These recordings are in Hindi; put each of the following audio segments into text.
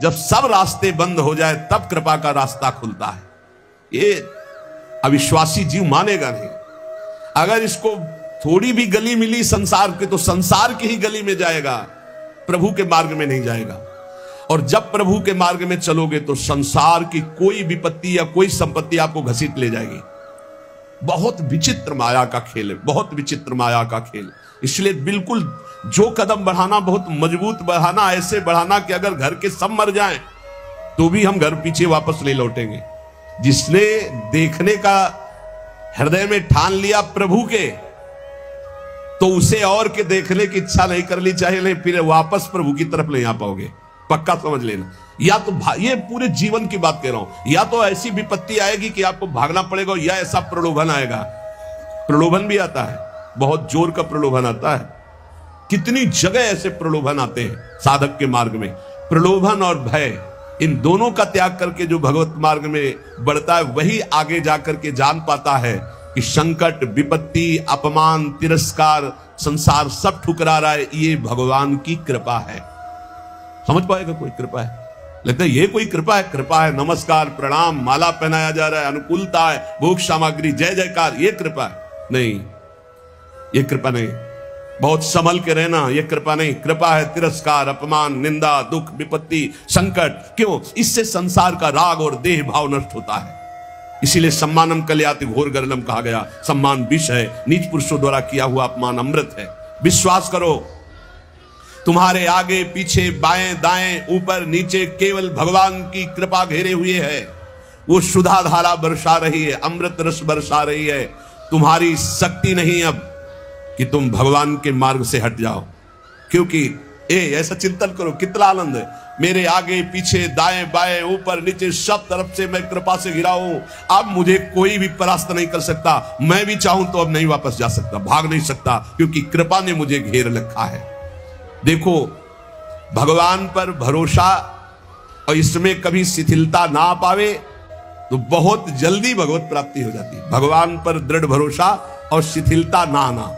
जब सब रास्ते बंद हो जाए तब कृपा का रास्ता खुलता है। ये अविश्वासी जीव मानेगा नहीं। अगर इसको थोड़ी भी गली मिली संसार की, तो संसार की ही गली में जाएगा, प्रभु के मार्ग में नहीं जाएगा। और जब प्रभु के मार्ग में चलोगे तो संसार की कोई विपत्ति या कोई संपत्ति आपको घसीट ले जाएगी। बहुत विचित्र माया का खेल है, बहुत विचित्र माया का खेल। इसलिए बिल्कुल जो कदम बढ़ाना बहुत मजबूत बढ़ाना, ऐसे बढ़ाना कि अगर घर के सब मर जाएं तो भी हम घर पीछे वापस ले लौटेंगे। जिसने देखने का हृदय में ठान लिया प्रभु के, तो उसे और के देखने की इच्छा नहीं करनी चाहिए, नहीं फिर वापस प्रभु की तरफ नहीं आ पाओगे, पक्का समझ लेना। या तो ये पूरे जीवन की बात कह रहा हूं, या तो ऐसी विपत्ति आएगी कि आपको भागना पड़ेगा, या ऐसा प्रलोभन आएगा। प्रलोभन भी आता है, बहुत जोर का प्रलोभन आता है। कितनी जगह ऐसे प्रलोभन आते हैं साधक के मार्ग में। प्रलोभन और भय, इन दोनों का त्याग करके जो भगवत मार्ग में बढ़ता है, वही आगे जाकर के जान पाता है कि संकट, विपत्ति, अपमान, तिरस्कार, संसार सब ठुकरा रहा है, ये भगवान की कृपा है। समझ पाएगा कोई कृपा है? लगता है ये कोई कृपा है? कृपा है नमस्कार, प्रणाम, माला पहनाया जा रहा है, अनुकूलता है, भोग सामग्री, जय जयकार, ये कृपा है? नहीं, ये कृपा नहीं। बहुत संभल के रहना, ये कृपा नहीं। कृपा है तिरस्कार, अपमान, निंदा, दुख, विपत्ति, संकट। क्यों? इससे संसार का राग और देह भाव नष्ट होता है। इसीलिए सम्मानम कल्याति घोर गर्लम कहा गया। सम्मान विष है, नीच पुरुषों द्वारा किया हुआ अपमान अमृत है। विश्वास करो, तुम्हारे आगे पीछे बाएं दाएं ऊपर नीचे केवल भगवान की कृपा घेरे हुए है। वो सुधा धारा बरसा रही है, अमृत रस बरसा रही है। तुम्हारी शक्ति नहीं अब कि तुम भगवान के मार्ग से हट जाओ, क्योंकि ऐसा चिंतन करो, कितना आनंद है। मेरे आगे पीछे दाएं बाएं ऊपर नीचे सब तरफ से मैं कृपा से घिरा हूं। अब मुझे कोई भी परास्त नहीं कर सकता। मैं भी चाहूं तो अब नहीं वापस जा सकता, भाग नहीं सकता, क्योंकि कृपा ने मुझे घेर रखा है। देखो, भगवान पर भरोसा और इसमें कभी शिथिलता ना पावे तो बहुत जल्दी भगवत प्राप्ति हो जाती है। भगवान पर दृढ़ भरोसा और शिथिलता ना आना।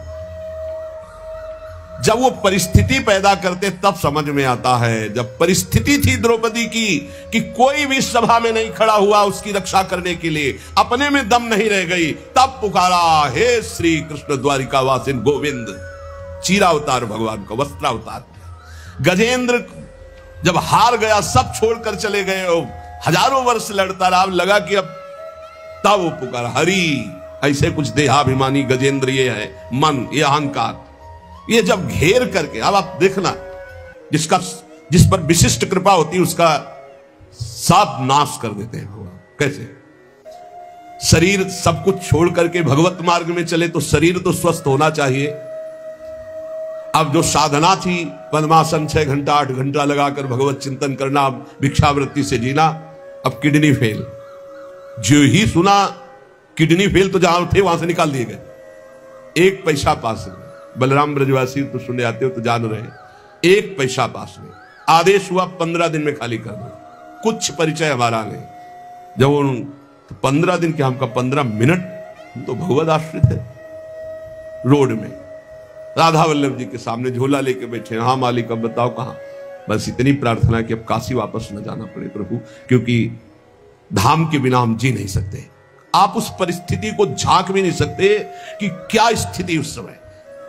जब वो परिस्थिति पैदा करते तब समझ में आता है। जब परिस्थिति थी द्रौपदी की कि कोई भी सभा में नहीं खड़ा हुआ उसकी रक्षा करने के लिए, अपने में दम नहीं रह गई, तब पुकारा, हे श्री कृष्ण द्वारिकावासिन गोविंद। चीरावतार भगवान का, वस्त्रावतार। गजेंद्र जब हार गया, सब छोड़कर चले गए, हजारों वर्ष लड़ता रहा, लगा कि अब, तब वो पुकारा, हरि। ऐसे कुछ देहाभिमानी गजेंद्र ये है, मन, ये अहंकार, ये जब घेर करके, अब आप देखना, जिस पर विशिष्ट कृपा होती है उसका सब नाश कर देते हैं भगवान। कैसे? शरीर सब कुछ छोड़ करके भगवत मार्ग में चले तो शरीर तो स्वस्थ होना चाहिए। अब जो साधना थी, पद्मासन 6 घंटा 8 घंटा लगाकर भगवत चिंतन करना, भिक्षावृत्ति से जीना, अब किडनी फेल। जो ही सुना किडनी फेल तो जहां थे वहां से निकाल दिए गए। 1 पैसा पास नहीं। बलराम ब्रजवासी तो सुने आते हो तो जान रहे, 1 पैसा पास नहीं। आदेश हुआ 15 दिन में खाली कर दो। कुछ परिचय हमारा नहीं। जब उन 15 दिन के, हमका 15 मिनट, तो भगवत आश्रित है। रोड में राधा वल्लभ जी के सामने झोला लेके बैठे, हाँ मालिक अब बताओ कहां। बस इतनी प्रार्थना कि अब काशी वापस न जाना पड़े प्रभु, क्योंकि धाम के बिना हम जी नहीं सकते। आप उस परिस्थिति को झांक भी नहीं सकते कि क्या स्थिति उस समय।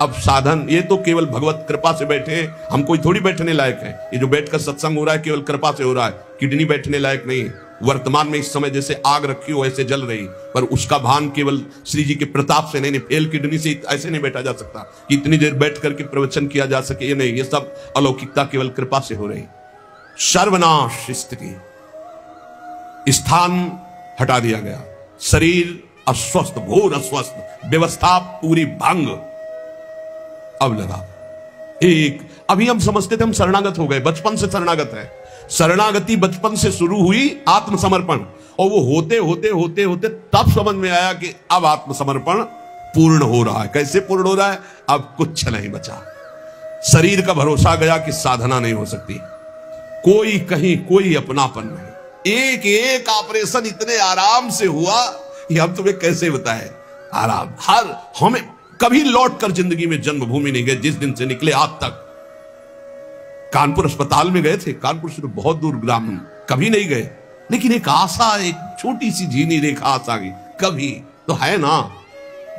अब साधन, ये तो केवल भगवत कृपा से बैठे, हम कोई थोड़ी बैठने लायक है। ये जो बैठकर सत्संग हो रहा है केवल कृपा से हो रहा है। किडनी बैठने लायक नहीं। वर्तमान में इस समय जैसे आग रखी हो ऐसे जल रही, पर उसका भान केवल श्री जी के प्रताप से नहीं। फेल किडनी से ऐसे नहीं बैठा जा सकता कि इतनी देर बैठ करके प्रवचन किया जा सके, ये नहीं। ये सब अलौकिकता केवल कृपा से हो रही। सर्वनाश स्थिति, स्थान हटा दिया गया, शरीर अस्वस्थ, घोर अस्वस्थ, व्यवस्था पूरी भंग। अब लगा एक, अभी हम समझते थे हम शरणागत हो गए, बचपन से शरणागत है। शरणागति बचपन से शुरू हुई, आत्मसमर्पण, और वो होते होते होते होते तब समझ में आया कि अब आत्मसमर्पण पूर्ण हो रहा है। कैसे पूर्ण हो रहा है? अब कुछ नहीं बचा। शरीर का भरोसा गया कि साधना नहीं हो सकती, कोई कहीं कोई अपनापन नहीं। एक एक ऑपरेशन इतने आराम से हुआ कि हम तुम्हें कैसे बताएं। आराम, हर हमें कभी लौट कर जिंदगी में जन्मभूमि नहीं गए जिस दिन से निकले आज तक। कानपुर अस्पताल में गए थे, कानपुर से तो बहुत दूर ग्राम, कभी नहीं गए, लेकिन एक आशा, एक छोटी सी झीनी रेखा आशा की, कभी तो है ना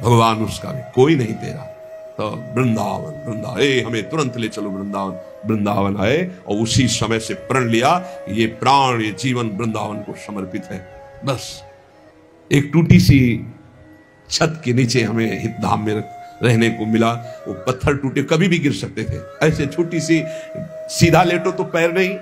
भगवान उसका भी कोई नहीं तेरा। तो वृंदावन वृंदावन, हमें तुरंत ले चलो वृंदावन। वृंदावन आए और उसी समय से प्रण लिया, ये प्राण ये जीवन वृंदावन को समर्पित है। बस एक टूटी सी छत के नीचे हमें हितधाम में रहने को मिला। वो पत्थर टूटे कभी भी गिर सकते थे, ऐसे छोटी सी, सीधा लेटो तो पैर नहीं,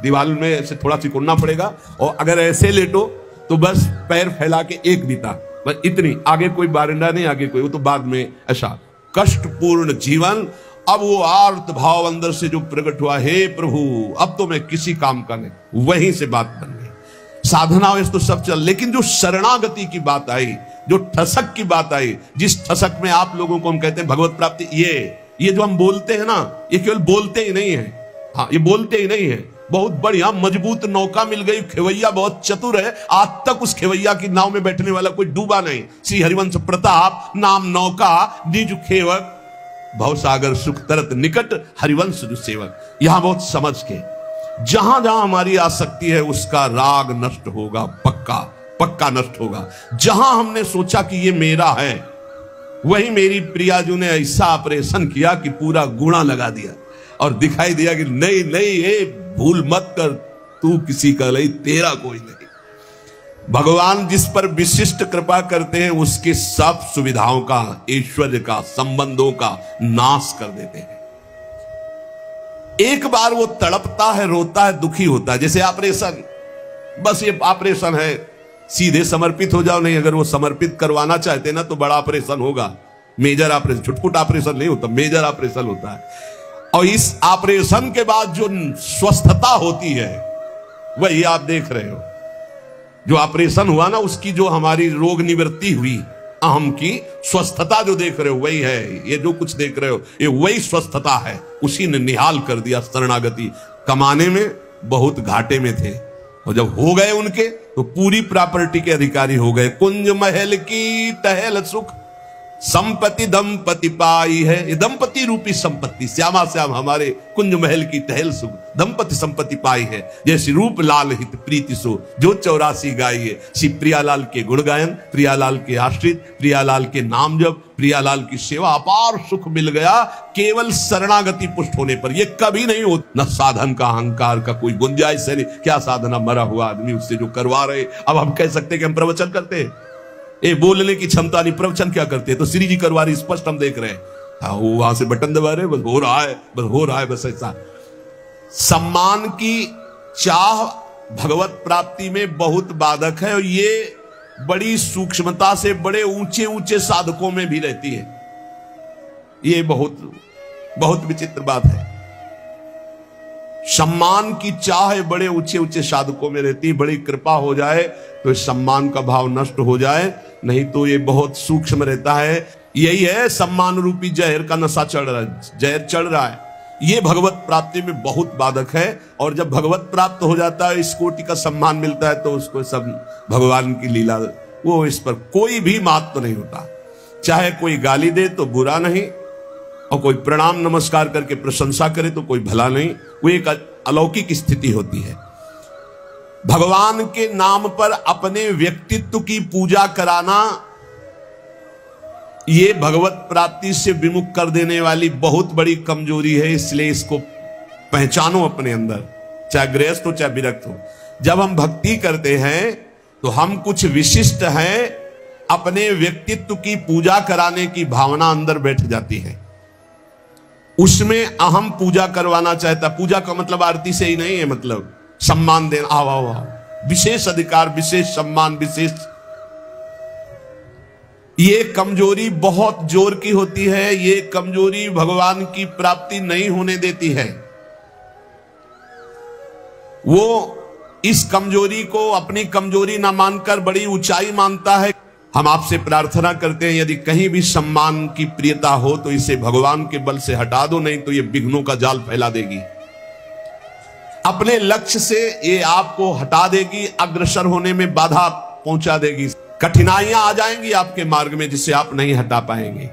दीवार में ऐसे थोड़ा सिकुड़ना पड़ेगा, और अगर ऐसे लेटो तो बस पैर फैला के एक बीता, बस इतनी, आगे कोई बारिंदा नहीं, आगे कोई, वो तो बाद में। ऐसा कष्टपूर्ण जीवन। अब वो आर्त भाव अंदर से जो प्रकट हुआ, हे प्रभु अब तो मैं किसी काम का नहीं, वहीं से बात बन गई। साधना वैसे तो सब चल, लेकिन जो शरणागति की बात आई, जो ठसक की बात आई, जिस ठसक में आप लोगों को हम कहते हैं भगवत प्राप्ति, ये जो हम बोलते हैं ना, ये केवल बोलते ही नहीं है। हाँ, ये बोलते ही नहीं है, बहुत बढ़िया मजबूत नौका मिल गई, खेवैया बहुत चतुर है, आज तक उस खेवैया की नाव में बैठने वाला कोई डूबा नहीं। श्री हरिवंश प्रताप नाम नौका, निज खेवक, भवसागर सुख तरत निकट, हरिवंश जो सेवक। यहां बहुत समझ के, जहां जहां हमारी आसक्ति है उसका राग नष्ट होगा, पक्का पक्का नष्ट होगा। जहां हमने सोचा कि ये मेरा है, वही मेरी प्रियाजू ने ऐसा ऑपरेशन किया कि पूरा गुणा लगा दिया और दिखाई दिया कि नहीं नहीं, ये भूल मत कर, तू किसी का नहीं, तेरा कोई नहीं। भगवान जिस पर विशिष्ट कृपा करते हैं उसके सब सुविधाओं का, ऐश्वर्य का, संबंधों का नाश कर देते हैं। एक बार वो तड़पता है, रोता है, दुखी होता है, जैसे ऑपरेशन, बस ये ऑपरेशन है, सीधे समर्पित हो जाओ। नहीं, अगर वो समर्पित करवाना चाहते ना तो बड़ा ऑपरेशन होगा, मेजर ऑपरेशन, छुटपुट ऑपरेशन नहीं होता, मेजर ऑपरेशन होता है। और इस ऑपरेशन के बाद जो स्वस्थता होती है वही आप देख रहे हो। जो ऑपरेशन हुआ ना, उसकी जो हमारी रोग निवृत्ति हुई, अहम की स्वस्थता जो देख रहे हो वही है। ये जो कुछ देख रहे हो ये वही स्वस्थता है, उसी ने निहाल कर दिया। शरणागति कमाने में बहुत घाटे में थे, और जब हो गए उनके तो पूरी प्रॉपर्टी के अधिकारी हो गए। कुंज महल की टहल सुख, संपत्ति दंपति पाई है। ये दंपति रूपी संपत्ति, श्यामा श्याम हमारे कुंज महल की टहल सुख, दंपति संपत्ति पाई है। जैसे रूप लाल हित प्रीति सो, जो 84 गाइए। श्री प्रियालाल के गुण गायन, प्रियालाल के आश्रित, प्रियालाल के नाम जप, प्रियालाल की सेवा, अपार सुख मिल गया केवल शरणागति पुष्ट होने पर। ये कभी नहीं होता, न साधन का अहंकार का कोई गुंजाइश है। क्या साधना, मरा हुआ आदमी उससे जो करवा रहे। अब हम कह सकते हैं कि हम प्रवचन करते हैं, ये बोलने की क्षमता नहीं, प्रवचन क्या करते हैं? तो श्री जी करवा रही, स्पष्ट हम देख रहे हैं। हाँ, वो वहां से बटन दबा रहे, बस हो रहा है, बस हो रहा है, बस ऐसा। सम्मान की चाह भगवत प्राप्ति में बहुत बाधक है, और ये बड़ी सूक्ष्मता से बड़े ऊंचे ऊंचे साधकों में भी रहती है। ये बहुत बहुत विचित्र बात है। सम्मान की चाह बड़े ऊंचे ऊंचे साधकों में रहती है। बड़ी कृपा हो जाए तो इस सम्मान का भाव नष्ट हो जाए, नहीं तो ये बहुत सूक्ष्म रहता है। यही है सम्मान रूपी जहर का नशा चढ़ रहा है, जहर चढ़ रहा है। ये भगवत प्राप्ति में बहुत बाधक है। और जब भगवत प्राप्त हो जाता है, इस कोटि का सम्मान मिलता है, तो उसको सब भगवान की लीला, वो इस पर कोई भी महत्व नहीं होता। चाहे कोई गाली दे तो बुरा नहीं, और कोई प्रणाम नमस्कार करके प्रशंसा करे तो कोई भला नहीं। वो एक अलौकिक स्थिति होती है। भगवान के नाम पर अपने व्यक्तित्व की पूजा कराना, ये भगवत प्राप्ति से विमुख कर देने वाली बहुत बड़ी कमजोरी है। इसलिए इसको पहचानो अपने अंदर, चाहे गृहस्थ हो चाहे विरक्त हो। जब हम भक्ति करते हैं तो हम कुछ विशिष्ट हैं, अपने व्यक्तित्व की पूजा कराने की भावना अंदर बैठ जाती है। उसमें अहम पूजा करवाना चाहता। पूजा का मतलब आरती से ही नहीं है, मतलब सम्मान देना, आओ आओ आओ, विशेष अधिकार, विशेष सम्मान, विशेष। ये कमजोरी बहुत जोर की होती है। ये कमजोरी भगवान की प्राप्ति नहीं होने देती है। वो इस कमजोरी को अपनी कमजोरी ना मानकर बड़ी ऊंचाई मानता है। हम आपसे प्रार्थना करते हैं, यदि कहीं भी सम्मान की प्रियता हो तो इसे भगवान के बल से हटा दो, नहीं तो ये विघ्नों का जाल फैला देगी। अपने लक्ष्य से ये आपको हटा देगी, अग्रसर होने में बाधा पहुंचा देगी। कठिनाइयां आ जाएंगी आपके मार्ग में जिसे आप नहीं हटा पाएंगे।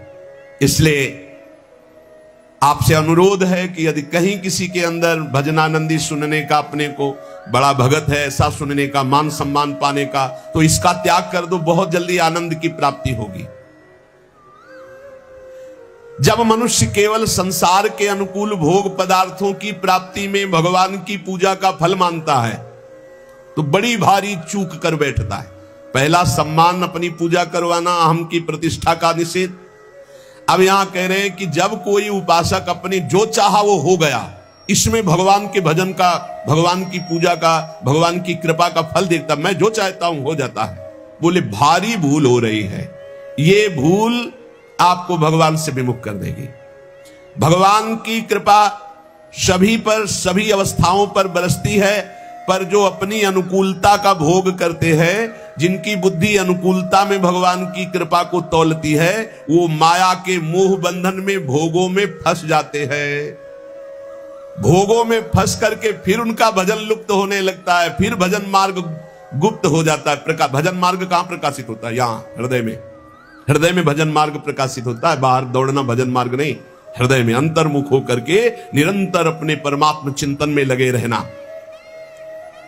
इसलिए आपसे अनुरोध है कि यदि कहीं किसी के अंदर भजनानंदी सुनने का, अपने को बड़ा भगत है ऐसा सुनने का, मान सम्मान पाने का, तो इसका त्याग कर दो, बहुत जल्दी आनंद की प्राप्ति होगी। जब मनुष्य केवल संसार के अनुकूल भोग पदार्थों की प्राप्ति में भगवान की पूजा का फल मानता है तो बड़ी भारी चूक कर बैठता है। पहला सम्मान, अपनी पूजा करवाना, अहम की प्रतिष्ठा का निषेध। अब यहां कह रहे हैं कि जब कोई उपासक अपने जो चाहा वो हो गया, इसमें भगवान के भजन का, भगवान की पूजा का, भगवान की कृपा का फल देखता, मैं जो चाहता हूं हो जाता है, बोले भारी भूल हो रही है। ये भूल आपको भगवान से विमुख कर देगी। भगवान की कृपा सभी पर, सभी अवस्थाओं पर बरसती है, पर जो अपनी अनुकूलता का भोग करते हैं, जिनकी बुद्धि अनुकूलता में भगवान की कृपा को तौलती है, वो माया के मोह बंधन में, भोगों में फंस जाते हैं। भोगों में फंस करके फिर उनका भजन लुप्त होने लगता है, फिर भजन मार्ग गुप्त हो जाता है। भजन मार्ग कहां प्रकाशित होता है? यहां हृदय में। हृदय में भजन मार्ग प्रकाशित होता है, बाहर दौड़ना भजन मार्ग नहीं। हृदय में अंतर्मुख होकर के निरंतर अपने परमात्म चिंतन में लगे रहना।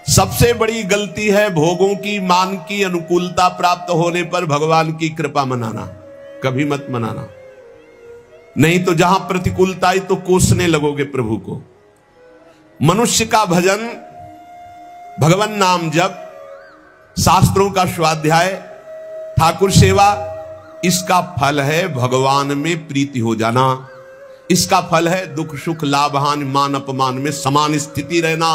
सबसे बड़ी गलती है भोगों की, मान की अनुकूलता प्राप्त होने पर भगवान की कृपा मनाना। कभी मत मनाना, नहीं तो जहां प्रतिकूलता आई तो कोसने लगोगे प्रभु को। मनुष्य का भजन, भगवान नाम जप, शास्त्रों का स्वाध्याय, ठाकुर सेवा, इसका फल है भगवान में प्रीति हो जाना। इसका फल है दुख सुख लाभ हानि मान अपमान में समान स्थिति रहना।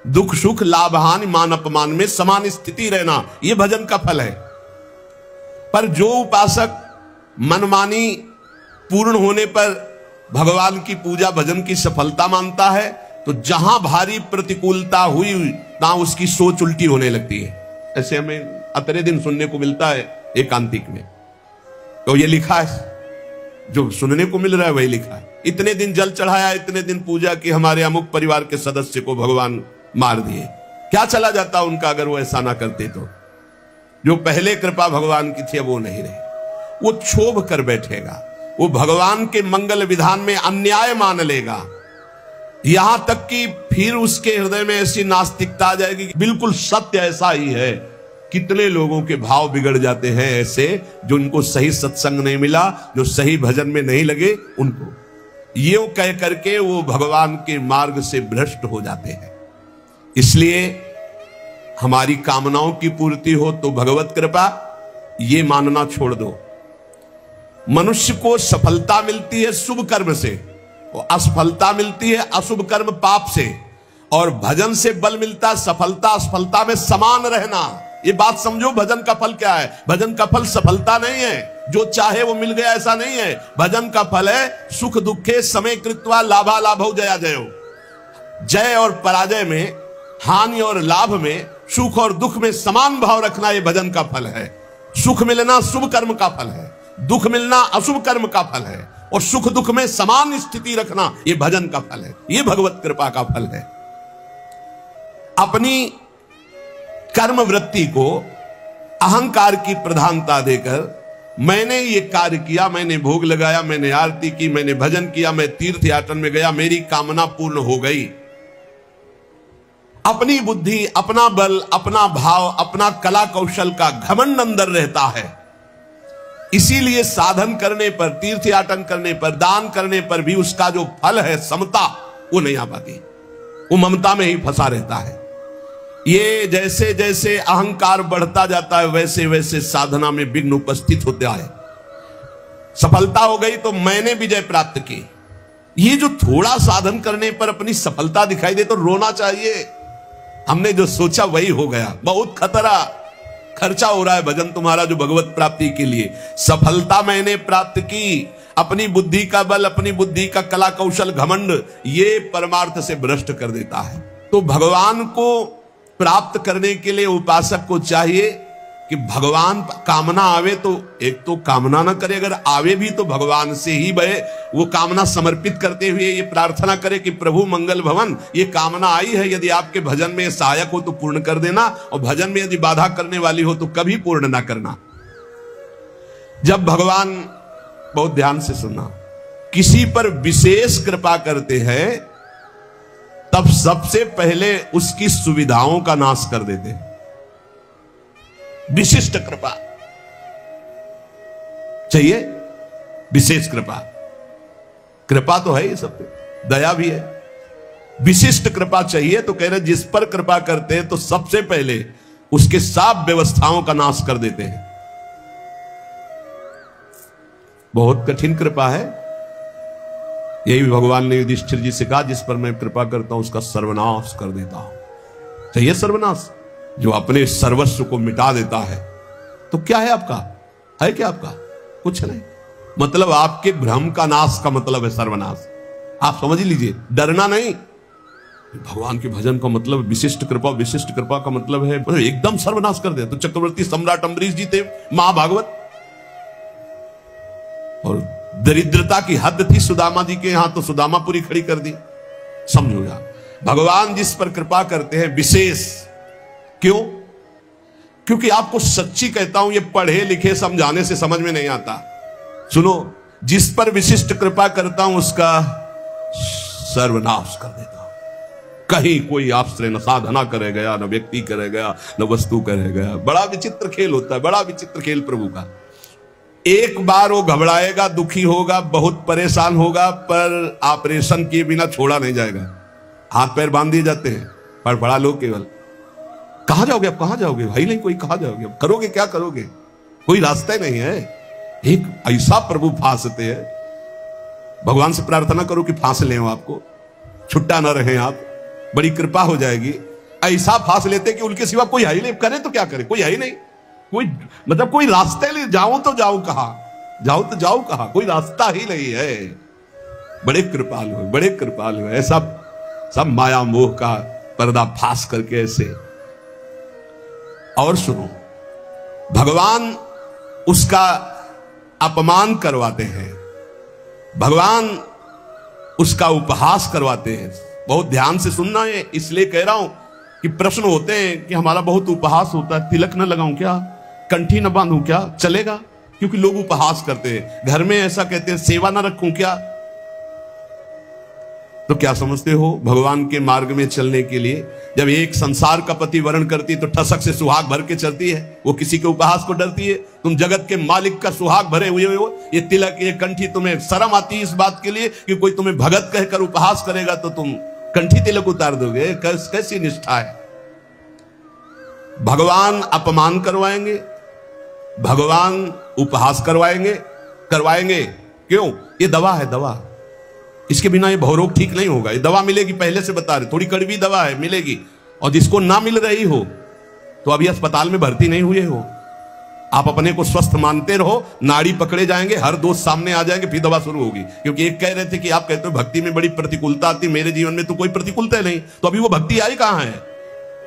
दुख सुख लाभ हानि मान अपमान में समान स्थिति रहना, यह भजन का फल है। पर जो उपासक मनमानी पूर्ण होने पर भगवान की पूजा भजन की सफलता मानता है, तो जहां भारी प्रतिकूलता हुई ना उसकी सोच उल्टी होने लगती है। ऐसे हमें अतरे दिन सुनने को मिलता है एकांतिक में, तो ये लिखा है, जो सुनने को मिल रहा है वही लिखा है। इतने दिन जल चढ़ाया, इतने दिन पूजा की, हमारे अमुक परिवार के सदस्य को भगवान मार दिए। क्या चला जाता उनका अगर वो ऐसा ना करते तो? जो पहले कृपा भगवान की थी वो नहीं रही। वो क्षोभ कर बैठेगा, वो भगवान के मंगल विधान में अन्याय मान लेगा, यहां तक कि फिर उसके हृदय में ऐसी नास्तिकता आ जाएगी कि बिल्कुल सत्य ऐसा ही है। कितने लोगों के भाव बिगड़ जाते हैं ऐसे, जो उनको सही सत्संग नहीं मिला, जो सही भजन में नहीं लगे, उनको ये कह करके वो भगवान के मार्ग से भ्रष्ट हो जाते हैं। इसलिए हमारी कामनाओं की पूर्ति हो तो भगवत कृपा, ये मानना छोड़ दो। मनुष्य को सफलता मिलती है शुभ कर्म से, और असफलता मिलती है अशुभ कर्म पाप से, और भजन से बल मिलता है सफलता असफलता में समान रहना। ये बात समझो, भजन का फल क्या है? भजन का फल सफलता नहीं है, जो चाहे वो मिल गया ऐसा नहीं है। भजन का फल है सुख दुखे समय कृत्वा लाभा लाभो जया जयो। जय और पराजय में, हानि और लाभ में, सुख और दुख में समान भाव रखना, ये भजन का फल है। सुख मिलना शुभ कर्म का फल है, दुख मिलना अशुभ कर्म का फल है, और सुख दुख में समान स्थिति रखना, ये भजन का फल है, ये भगवत कृपा का फल है। अपनी कर्म वृत्ति को अहंकार की प्रधानता देकर मैंने ये कार्य किया, मैंने भोग लगाया, मैंने आरती की, मैंने भजन किया, मैं तीर्थ यात्रा में गया, मेरी कामना पूर्ण हो गई। अपनी बुद्धि, अपना बल, अपना भाव, अपना कला कौशल का घमंड अंदर रहता है। इसीलिए साधन करने पर, तीर्थ याटन करने पर, दान करने पर भी उसका जो फल है समता, वो नहीं आ पाती, वो ममता में ही फंसा रहता है। ये जैसे जैसे अहंकार बढ़ता जाता है वैसे वैसे साधना में विघ्न उपस्थित होता है। सफलता हो गई तो मैंने विजय प्राप्त की, ये जो थोड़ा साधन करने पर अपनी सफलता दिखाई दे तो रोना चाहिए। हमने जो सोचा वही हो गया, बहुत खतरा, खर्चा हो रहा है भजन तुम्हारा जो भगवत प्राप्ति के लिए। सफलता मैंने प्राप्त की, अपनी बुद्धि का बल, अपनी बुद्धि का कला कौशल घमंड, ये परमार्थ से भ्रष्ट कर देता है। तो भगवान को प्राप्त करने के लिए उपासक को चाहिए कि भगवान कामना आवे तो एक तो कामना ना करे, अगर आवे भी तो भगवान से ही बहे, वो कामना समर्पित करते हुए ये प्रार्थना करे कि प्रभु मंगल भवन, ये कामना आई है, यदि आपके भजन में सहायक हो तो पूर्ण कर देना, और भजन में यदि बाधा करने वाली हो तो कभी पूर्ण ना करना। जब भगवान, बहुत ध्यान से सुनना, किसी पर विशेष कृपा करते हैं तब सबसे पहले उसकी सुविधाओं का नाश कर देते हैं। विशिष्ट कृपा चाहिए, विशेष कृपा, कृपा तो है ये सब पे, दया भी है, विशिष्ट कृपा चाहिए। तो कह रहे जिस पर कृपा करते हैं तो सबसे पहले उसके सब व्यवस्थाओं का नाश कर देते हैं। बहुत कठिन कृपा है। यही भगवान ने युधिष्ठिर जी से कहा, जिस पर मैं कृपा करता हूं उसका सर्वनाश कर देता हूं। चाहिए सर्वनाश, जो अपने सर्वस्व को मिटा देता है। तो क्या है आपका, है क्या आपका? कुछ नहीं। मतलब आपके भ्रम का नाश का मतलब है सर्वनाश। आप समझ लीजिए, डरना नहीं। भगवान के भजन का मतलब विशिष्ट कृपा, विशिष्ट कृपा का मतलब है मतलब एकदम सर्वनाश कर दे। तो चक्रवर्ती सम्राट अम्बरीश जी थे महाभागवत, और दरिद्रता की हद थी सुदामा जी के यहां, तो सुदामा पूरी खड़ी कर दी। समझो यार, भगवान जिस पर कृपा करते हैं विशेष, क्यों? क्योंकि आपको सच्ची कहता हूं, ये पढ़े लिखे समझाने से समझ में नहीं आता। सुनो, जिस पर विशिष्ट कृपा करता हूं उसका सर्वनाश कर देता हूं। कहीं कोई आश्रय न साधना करे गया, न व्यक्ति करे गया, न वस्तु करे गया। बड़ा विचित्र खेल होता है, बड़ा विचित्र खेल प्रभु का। एक बार वो घबराएगा, दुखी होगा, बहुत परेशान होगा, पर ऑपरेशन किए बिना छोड़ा नहीं जाएगा। हाथ पैर बांध दिए जाते हैं, फड़फड़ा लो केवल। कहां जाओगे अब, कहां जाओगे भाई? नहीं कोई, कहां जाओगे अब? करोगे क्या करोगे? कोई रास्ता नहीं है। एक ऐसा प्रभु फांसते हैं, भगवान से प्रार्थना करो कि फांस ले आपको, छुट्टा ना रहे आप, बड़ी कृपा हो जाएगी। ऐसा फांस लेते कि उनके सिवा कोई है ही नहीं, करे तो क्या करे, कोई है ही नहीं। कोई मतलब कोई रास्ते नहीं, जाऊं तो जाऊं कहां, जाऊं तो जाऊं कहां, कोई रास्ता ही नहीं है। बड़े कृपालु है, बड़े कृपालु है। सब माया मोह का पर्दा फांस करके ऐसे। और सुनो, भगवान उसका अपमान करवाते हैं, भगवान उसका उपहास करवाते हैं। बहुत ध्यान से सुनना है, इसलिए कह रहा हूं कि प्रश्न होते हैं कि हमारा बहुत उपहास होता है, तिलक न लगाऊं क्या, कंठी न बांधूं क्या, चलेगा? क्योंकि लोग उपहास करते हैं। घर में ऐसा कहते हैं, सेवा न रखूं क्या? तो क्या समझते हो, भगवान के मार्ग में चलने के लिए जब एक संसार का पति वर्ण करती है तो ठसक से सुहाग भर के चलती है, वो किसी के उपहास को डरती है। तुम जगत के मालिक का सुहाग भरे हुए हो, ये तिलक, ये कंठी, तुम्हें शर्म आती है इस बात के लिए कि कोई तुम्हें भगत कहकर उपहास करेगा तो तुम कंठी तिलक उतार दोगे? कैसी निष्ठा है? भगवान अपमान करवाएंगे, भगवान उपहास करवाएंगे। क्यों? ये दवा है, दवा। इसके बिना ये भवरोग ठीक नहीं होगा। ये दवा मिलेगी, पहले से बता रहे, थोड़ी कड़वी दवा है, मिलेगी। और जिसको ना मिल रही हो तो अभी अस्पताल में भर्ती नहीं हुए हो, आप अपने को स्वस्थ मानते रहो, नाड़ी पकड़े जाएंगे, हर दोस्त सामने आ जाएंगे, फिर दवा शुरू होगी। क्योंकि एक कह रहे थे कि आप कहते हो भक्ति में बड़ी प्रतिकूलता आती, मेरे जीवन में तो कोई प्रतिकूलता नहीं, तो अभी वो भक्ति आई कहां है?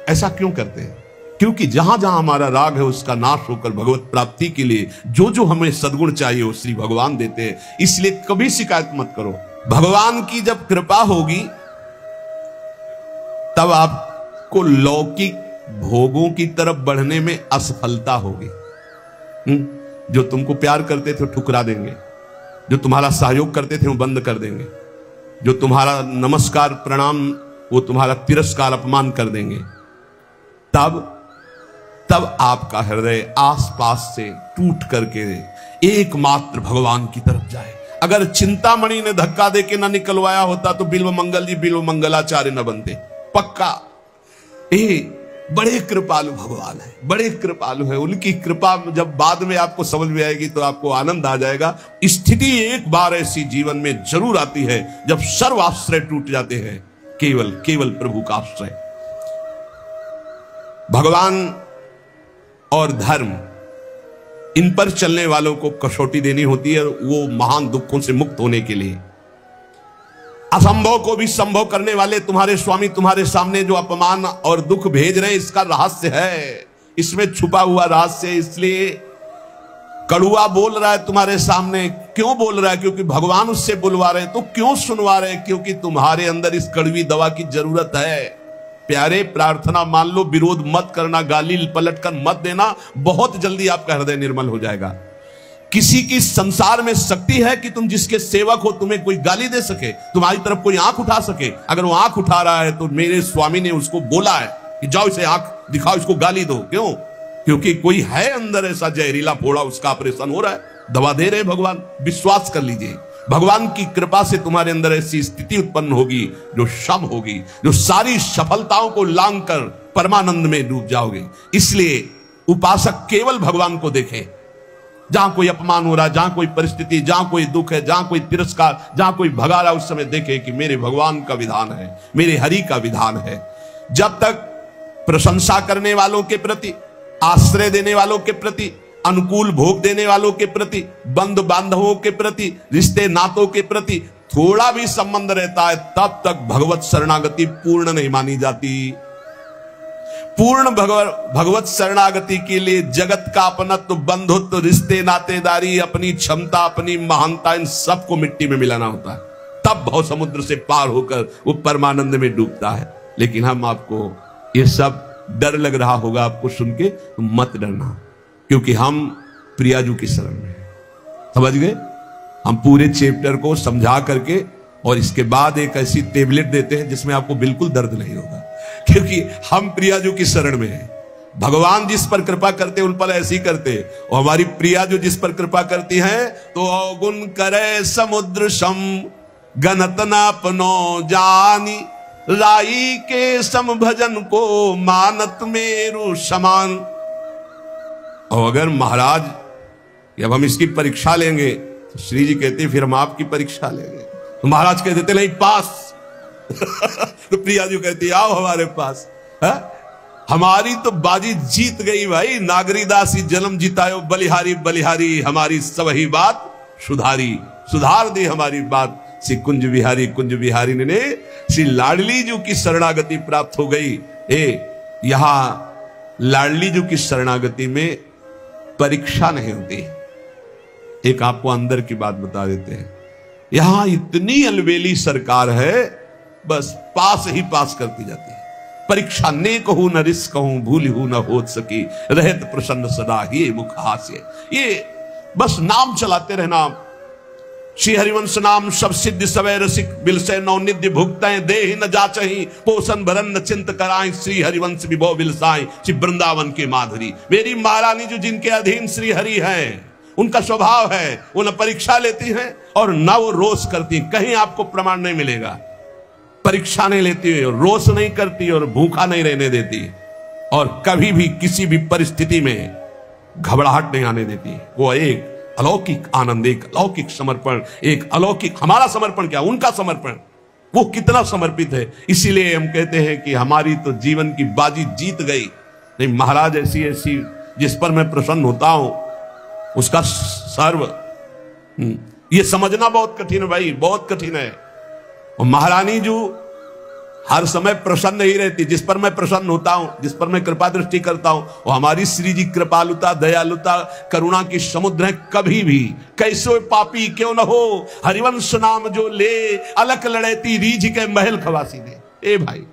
ऐसा क्यों करते हैं? क्योंकि जहां जहां हमारा राग है उसका नाश होकर भगवत प्राप्ति के लिए जो जो हमें सद्गुण चाहिए वो श्री भगवान देते हैं। इसलिए कभी शिकायत मत करो। भगवान की जब कृपा होगी तब आपको लौकिक भोगों की तरफ बढ़ने में असफलता होगी। जो तुमको प्यार करते थे वो ठुकरा देंगे, जो तुम्हारा सहयोग करते थे वो बंद कर देंगे, जो तुम्हारा नमस्कार प्रणाम वो तुम्हारा तिरस्कार अपमान कर देंगे। तब आपका हृदय आसपास से टूट करके एकमात्र भगवान की तरफ जाए। अगर चिंतामणि ने धक्का देके ना निकलवाया होता तो बिल्व मंगल जी बिल्व मंगलाचार्य न बनते, पक्का। बड़े कृपालु भगवान है, बड़े कृपालु है। उनकी कृपा जब बाद में आपको समझ में आएगी तो आपको आनंद आ जाएगा। स्थिति एक बार ऐसी जीवन में जरूर आती है जब सर्व आश्रय टूट जाते हैं, केवल प्रभु का आश्रय। भगवान और धर्म, इन पर चलने वालों को कसौटी देनी होती है, वो महान दुखों से मुक्त होने के लिए। असंभव को भी संभव करने वाले तुम्हारे स्वामी तुम्हारे सामने जो अपमान और दुख भेज रहे हैं, इसका रहस्य है, इसमें छुपा हुआ रहस्य। इसलिए कड़ुआ बोल रहा है तुम्हारे सामने, क्यों बोल रहा है? क्योंकि भगवान उससे बुलवा रहे हैं। तो क्यों सुनवा रहे हैं? क्योंकि तुम्हारे अंदर इस कड़वी दवा की जरूरत है। प्यारे, प्रार्थना मान लो, विरोध मत करना, गाली पलट कर मत देना, बहुत जल्दी आपका हृदय निर्मल हो जाएगा। किसी की संसार में शक्ति है कि तुम जिसके सेवक हो तुम्हें कोई गाली दे सके, तुम्हारी तरफ कोई आंख उठा सके? अगर वो आंख उठा रहा है तो मेरे स्वामी ने उसको बोला है कि जाओ इसे आंख दिखाओ, इसको गाली दो। क्यों? क्योंकि कोई है अंदर ऐसा जहरीला फोड़ा, उसका ऑपरेशन हो रहा है, दवा दे रहे हैं भगवान। विश्वास कर लीजिए, भगवान की कृपा से तुम्हारे अंदर ऐसी स्थिति उत्पन्न होगी जो शम होगी, जो सारी सफलताओं को लांग कर परमानंद में डूब जाओगे। इसलिए उपासक केवल भगवान को देखे। जहां कोई अपमान हो रहा है, जहां कोई परिस्थिति, जहां कोई दुख है, जहां कोई तिरस्कार, जहां कोई भगा रहा है, उस समय देखे कि मेरे भगवान का विधान है, मेरे हरि का विधान है। जब तक प्रशंसा करने वालों के प्रति, आश्रय देने वालों के प्रति, अनुकूल भोग देने वालों के प्रति, बंधु बांधवों के प्रति, रिश्ते नातों के प्रति थोड़ा भी संबंध रहता है, तब तक भगवत शरणागति पूर्ण नहीं मानी जाती। पूर्ण भगवत शरणागति के लिए जगत का अपनत्व, बंधुत्व, रिश्ते नातेदारी, अपनी क्षमता, अपनी महानता, इन सबको मिट्टी में मिलाना होता है। तब भव समुद्र से पार होकर वो परमानंद में डूबता है। लेकिन हम आपको ये सब डर लग रहा होगा आपको सुन के, तो मत डरना, क्योंकि हम प्रियाजू की शरण में हैं। समझ गए? हम पूरे चैप्टर को समझा करके और इसके बाद एक ऐसी टेबलेट देते हैं जिसमें आपको बिल्कुल दर्द नहीं होगा, क्योंकि हम प्रियाजू की शरण में हैं। भगवान जिस पर कृपा करते उन पर ऐसी करते, और हमारी प्रियाजू जिस पर कृपा करती हैं तो अवगुण करे समुद्र सम गणत ना अपनो जानी, राई के सम भजन को मानत मेरु समान। और अगर महाराज जब हम इसकी परीक्षा लेंगे तो श्री जी कहते फिर हम आपकी परीक्षा लेंगे, तो महाराज कह देते नहीं पास तो प्रियाजू कहती आओ हमारे पास। है? हमारी तो बाजी जीत गई भाई। नागरीदासी जन्म जितायो बलिहारी बलिहारी, हमारी सबही बात सुधारी, सुधार दी हमारी बात। श्री कुंज बिहारी ने श्री लाडली जी की शरणागति प्राप्त हो गई। यहां लाडली जी की शरणागति में परीक्षा नहीं होती। एक आपको अंदर की बात बता देते हैं, यहां इतनी अलबेली सरकार है, बस पास ही पास करती जाती है। परीक्षा ने कहूं न रिस कहूं, भूली हूं न हो सकी, रहत प्रसन्न सदा ही मुख हास्य। ये बस नाम चलाते रहना। श्री हरिवंश नाम सब सिद्ध सवै रसिक, बिल से नवनिध्य भुगतें देहि न जाचहि, पोषण भरन न चिंत कराएं, श्री हरिवंश विभो बिलसाएं, श्री वृंदावन के माधुरी। मेरी महारानी जो जिनके अधीन श्री हरि हैं, उनका स्वभाव है वो न परीक्षा लेती हैं और न वो रोष करती। कहीं आपको प्रमाण नहीं मिलेगा। परीक्षा नहीं लेती, रोष नहीं करती और भूखा नहीं रहने देती, और कभी भी किसी भी परिस्थिति में घबराहट नहीं आने देती। वो एक अलौकिक आनंद, एक अलौकिक समर्पण, एक अलौकिक, हमारा समर्पण क्या, उनका समर्पण, वो कितना समर्पित है। इसीलिए हम कहते हैं कि हमारी तो जीवन की बाजी जीत गई। नहीं, महाराज ऐसी ऐसी जिस पर मैं प्रसन्न होता हूं उसका सर्व, ये समझना बहुत कठिन है भाई, बहुत कठिन है। और महारानी जो हर समय प्रसन्न ही रहती, जिस पर मैं प्रसन्न होता हूं, जिस पर मैं कृपा दृष्टि करता हूं, वो हमारी श्री जी कृपालुता, दयालुता, करुणा की समुद्र है। कभी भी कैसे पापी क्यों न हो, हरिवंश नाम जो ले, अलक लड़ेती रीझ के महल खवासी दे। ए भाई,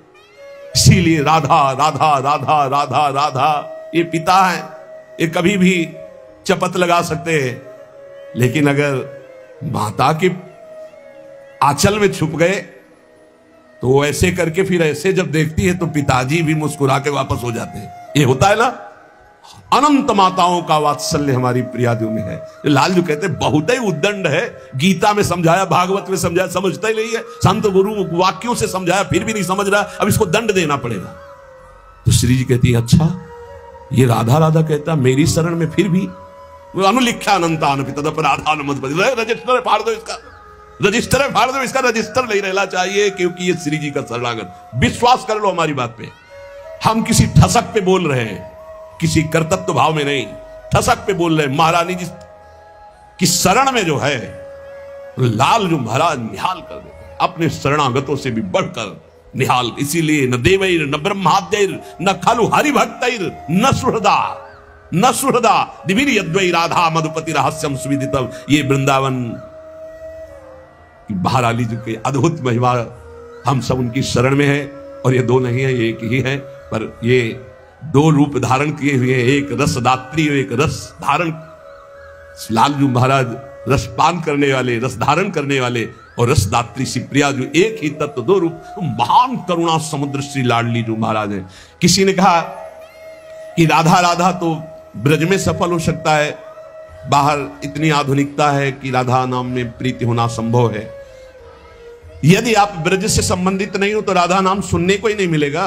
इसीलिए राधा राधा राधा राधा राधा, ये पिता है, ये कभी भी चपत लगा सकते हैं, लेकिन अगर माता के आंचल में छुप गए तो ऐसे करके फिर ऐसे जब देखती है तो पिताजी भी मुस्कुरा के वापस हो जाते हैं। ये होता है ना, अनंत माताओं का वात्सल्य हमारी प्रियाजू में है। लालजू कहते बहुत ही उद्दंड है, गीता में समझाया, भागवत में समझाया, समझता ही नहीं है, संत गुरु वाक्यों से समझाया फिर भी नहीं समझ रहा, अब इसको दंड देना पड़ेगा। तो श्री जी कहती है अच्छा, ये राधा राधा कहता मेरी शरण में फिर भी अनुलिख्या अनंतान तदपराधान मत बदल, रजिस्टर फाड़ दो इसका, रजिस्टर फाड़ दो इसका, रजिस्टर नहीं रहना चाहिए, क्योंकि ये श्री जी का शरणागत। विश्वास कर लो हमारी बात पे, हम किसी ठसक पे बोल रहे हैं, किसी कर्तव्य भाव में नहीं, ठसक पे बोल रहे हैं। महारानी जी की शरण में जो है, लाल जो महाराज निहाल कर देते हैं, अपने शरणागतों से भी बढ़कर निहाल। इसीलिए न देवैर न ब्रह्माद्यैर न खलु हरिभक्तैर न सुहृदा न सुहृदा दिवीर यद्वै राधा मधुपति रहस्यम सुविदितम। ये वृंदावन की महारानी जी के अद्भुत महिमा, हम सब उनकी शरण में है। और ये दो नहीं है, ये एक ही है, पर ये दो रूप धारण किए हुए, एक रसदात्री और एक रस धारण लालजू महाराज रसपान करने वाले, रस धारण करने वाले और रसदात्री श्री प्रिया जो एक ही तत्व दो रूप, महान करुणा समुद्र श्री लाडली जो महाराज है। किसी ने कहा कि राधा राधा तो ब्रज में सफल हो सकता है, बाहर इतनी आधुनिकता है कि राधा नाम में प्रीति होना संभव है। यदि आप ब्रज से संबंधित नहीं हो तो राधा नाम सुनने को ही नहीं मिलेगा,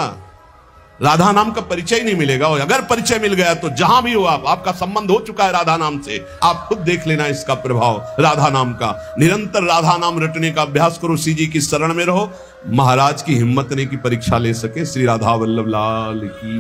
राधा नाम का परिचय ही नहीं मिलेगा। और अगर परिचय मिल गया तो जहां भी हो आप, आपका संबंध हो चुका है राधा नाम से, आप खुद देख लेना इसका प्रभाव राधा नाम का। निरंतर राधा नाम रटने का अभ्यास करो, श्री जी की शरण में रहो, महाराज की हिम्मत ने की परीक्षा ले सके। श्री राधा वल्लभ लाल की।